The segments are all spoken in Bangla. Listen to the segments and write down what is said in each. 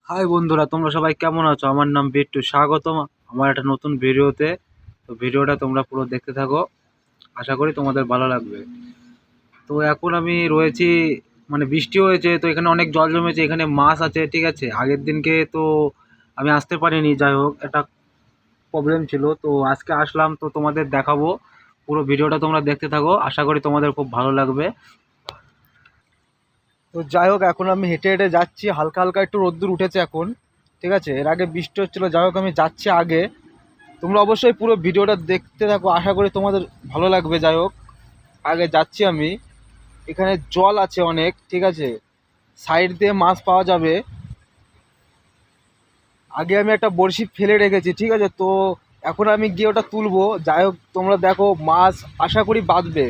হাই বন্ধুরা, তোমরা সবাই কেমন আছো? আমার নাম বিট্টু, স্বাগতম আমার একটা নতুন ভিডিওতে। তো ভিডিওটা তোমরা পুরো দেখতে থাকো, আশা করি তোমাদের ভালো লাগবে। তো এখন আমি রয়েছি, মানে বৃষ্টি হয়েছে তো এখানে অনেক জল জমেছে, এখানে মাছ আছে। ঠিক আছে, আগের দিনকে তো আমি আসতে পারিনি, যাই হোক একটা প্রবলেম ছিল, তো আজকে আসলাম। তো তোমাদের দেখাবো, পুরো ভিডিওটা তোমরা দেখতে থাকো, আশা করি তোমাদের খুব ভালো লাগবে। তো যাই হোক, এখন আমি হেঁটে হেঁটে যাচ্ছি, হালকা হালকা একটু রোদ্দুর উঠেছে এখন। ঠিক আছে, এর আগে বৃষ্টি হচ্ছিলো। যাই হোক, আমি যাচ্ছি আগে। তোমরা অবশ্যই পুরো ভিডিওটা দেখতে থাকো, আশা করি তোমাদের ভালো লাগবে। যাই হোক, আগে যাচ্ছি আমি। এখানে জল আছে অনেক, ঠিক আছে, সাইড দিয়ে মাছ পাওয়া যাবে। আগে আমি একটা বড়শি ফেলে রেখেছি, ঠিক আছে, তো এখন আমি গিয়ে ওটা তুলবো। যাই হোক, তোমরা দেখো, মাছ আশা করি বাঁধবে,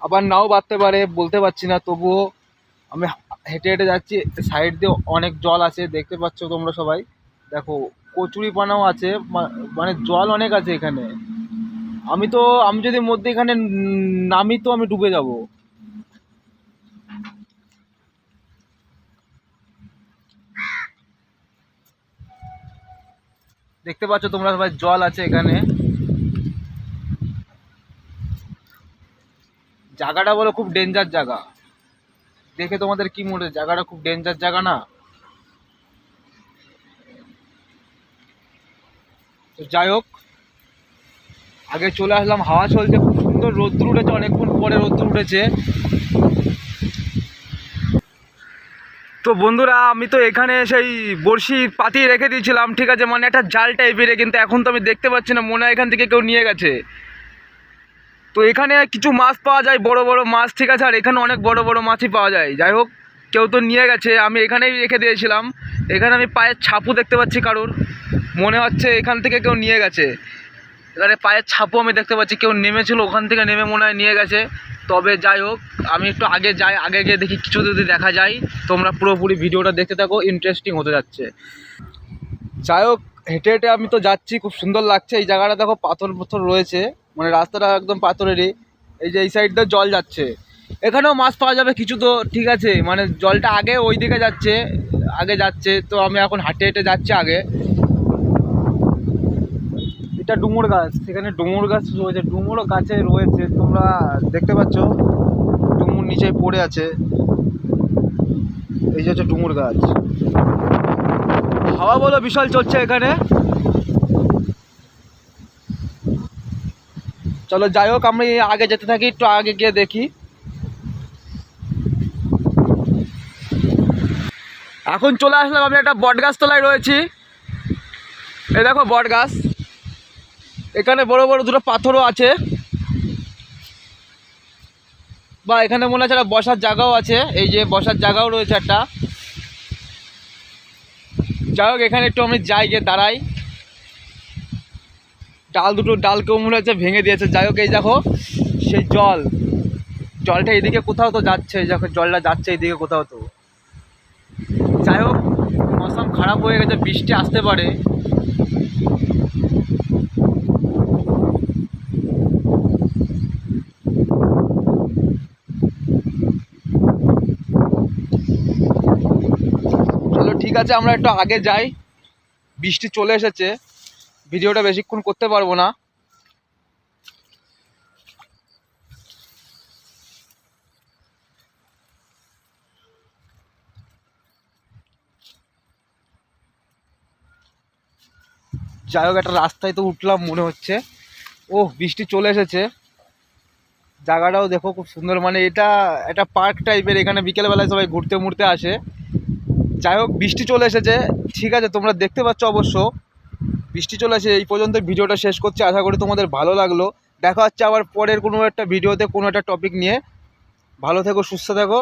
আবার নাও বাঁধতে পারে, বলতে পারছি না। তবুও আমি হেঁটে হেঁটে যাচ্ছি, সাইড দিয়ে অনেক জল আছে, দেখতে পাচ্ছ তোমরা সবাই। দেখো, কচুরিপানাও আছে, মানে জল অনেক আছে এখানে। আমি যদি মধ্যে এখানে নামি তো আমি ডুবে যাব। দেখতে পাচ্ছ তোমরা সবাই, জল আছে এখানে। জায়গাটা বলো খুব ডেঞ্জার জায়গা। দেখে তোমাদের কি মনে হয়, জায়গাটা খুব ডেঞ্জার জায়গা না? তো যাই হোক, আগে চলে আসলাম, হাওয়া চলছে, খুব সুন্দর রোদ্দুর উঠেছে, অনেকক্ষণ পরে রোদ্দুর উঠেছে। তো বন্ধুরা, আমি তো এখানে সেই বড়শি পাতিয়ে রেখে দিয়েছিলাম, ঠিক আছে, মানে একটা জাল টাইপের, কিন্তু এখন তো আমি দেখতে পাচ্ছি না, মনে হয় এখান থেকে কেউ নিয়ে গেছে। তো এখানে কিছু মাছ পাওয়া যায়, বড় বড় মাছ, ঠিক আছে, আর এখানে অনেক বড় বড় মাছই পাওয়া যায়। যাই হোক, কেউ তো নিয়ে গেছে, আমি এখানেই রেখে দিয়েছিলাম। এখানে আমি পায়ের ছাপও দেখতে পাচ্ছি কারোর, মনে হচ্ছে এখান থেকে কেউ নিয়ে গেছে। এখানে পায়ের ছাপও আমি দেখতে পাচ্ছি, কেউ নেমেছিল ওখান থেকে, নেমে মনে হয় নিয়ে গেছে। তবে যাই হোক, আমি একটু আগে যাই, আগে গিয়ে দেখি কিছু যদি দেখা যায়। তোমরা পুরোপুরি ভিডিওটা দেখতে থাকো, ইন্টারেস্টিং হতে যাচ্ছে। যাই হোক, হেঁটে হেঁটে আমি তো যাচ্ছি, খুব সুন্দর লাগছে এই জায়গাটা। দেখো, পাথর পাথর রয়েছে, মানে রাস্তাটা একদম পাথরেরই। এই যে এই সাইড দিয়ে জল যাচ্ছে, এখানেও মাছ পাওয়া যাবে কিছু, তো ঠিক আছে, মানে জলটা আগে ওই দিকে যাচ্ছে, আগে যাচ্ছে। তো আমি এখন হেঁটে হেঁটে যাচ্ছি আগে। এটা ডুমুর গাছ, সেখানে ডুমুর গাছ রয়েছে, ডুমুরও গাছে রয়েছে, তোমরা দেখতে পাচ্ছ, ডুমুর নিচে পড়ে আছে। এই যে হচ্ছে ডুমুর গাছ। হাওয়া বলো বিশাল চলছে এখানে। চলো, যাই হোক, আমি আগে যেতে থাকি, একটু আগে গিয়ে দেখি। এখন চলে আসলাম, আমি একটা বট গাছ তলায় রয়েছি। এই দেখো বট গাছ, এখানে বড় বড় দুটো পাথরও আছে, বা এখানে মনে হচ্ছে একটা বসার জায়গাও আছে। এই যে বসার জায়গাও রয়েছে একটা। যাই হোক, এখানে একটু আমি যাই, গিয়ে দাঁড়াই। ডালকেও মনে হচ্ছে ভেঙে দিয়েছে। যাই হোক, এই দেখো সেই জলটা এদিকে কোথাও তো যাচ্ছে, এই দেখো জলটা যাচ্ছে এইদিকে কোথাও তো। যাই হোক, মৌসুম খারাপ হয়ে গেছে, বৃষ্টি আসতে পারে। চলো ঠিক আছে, আমরা একটু আগে যাই, বৃষ্টি চলে এসেছে, ভিডিওটা বেশিক্ষণ করতে পারবো না। যাই হোক, একটা রাস্তায় তো উঠলাম মনে হচ্ছে। বৃষ্টি চলে এসেছে। জায়গাটাও দেখো খুব সুন্দর, মানে এটা একটা পার্ক টাইপের, এখানে বিকেলবেলায় সবাই ঘুরতে মুড়তে আসে। যাই হোক, বৃষ্টি চলে এসেছে, ঠিক আছে, তোমরা দেখতে পাচ্ছ অবশ্য বৃষ্টি চলে এসে। এই পর্যন্ত ভিডিওটা শেষ করছি, আশা করি তোমাদের ভালো লাগলো। দেখা হচ্ছে আবার পরের কোনো একটা ভিডিওতে, কোনো একটা টপিক নিয়ে। ভালো থেকো, সুস্থ থেকো।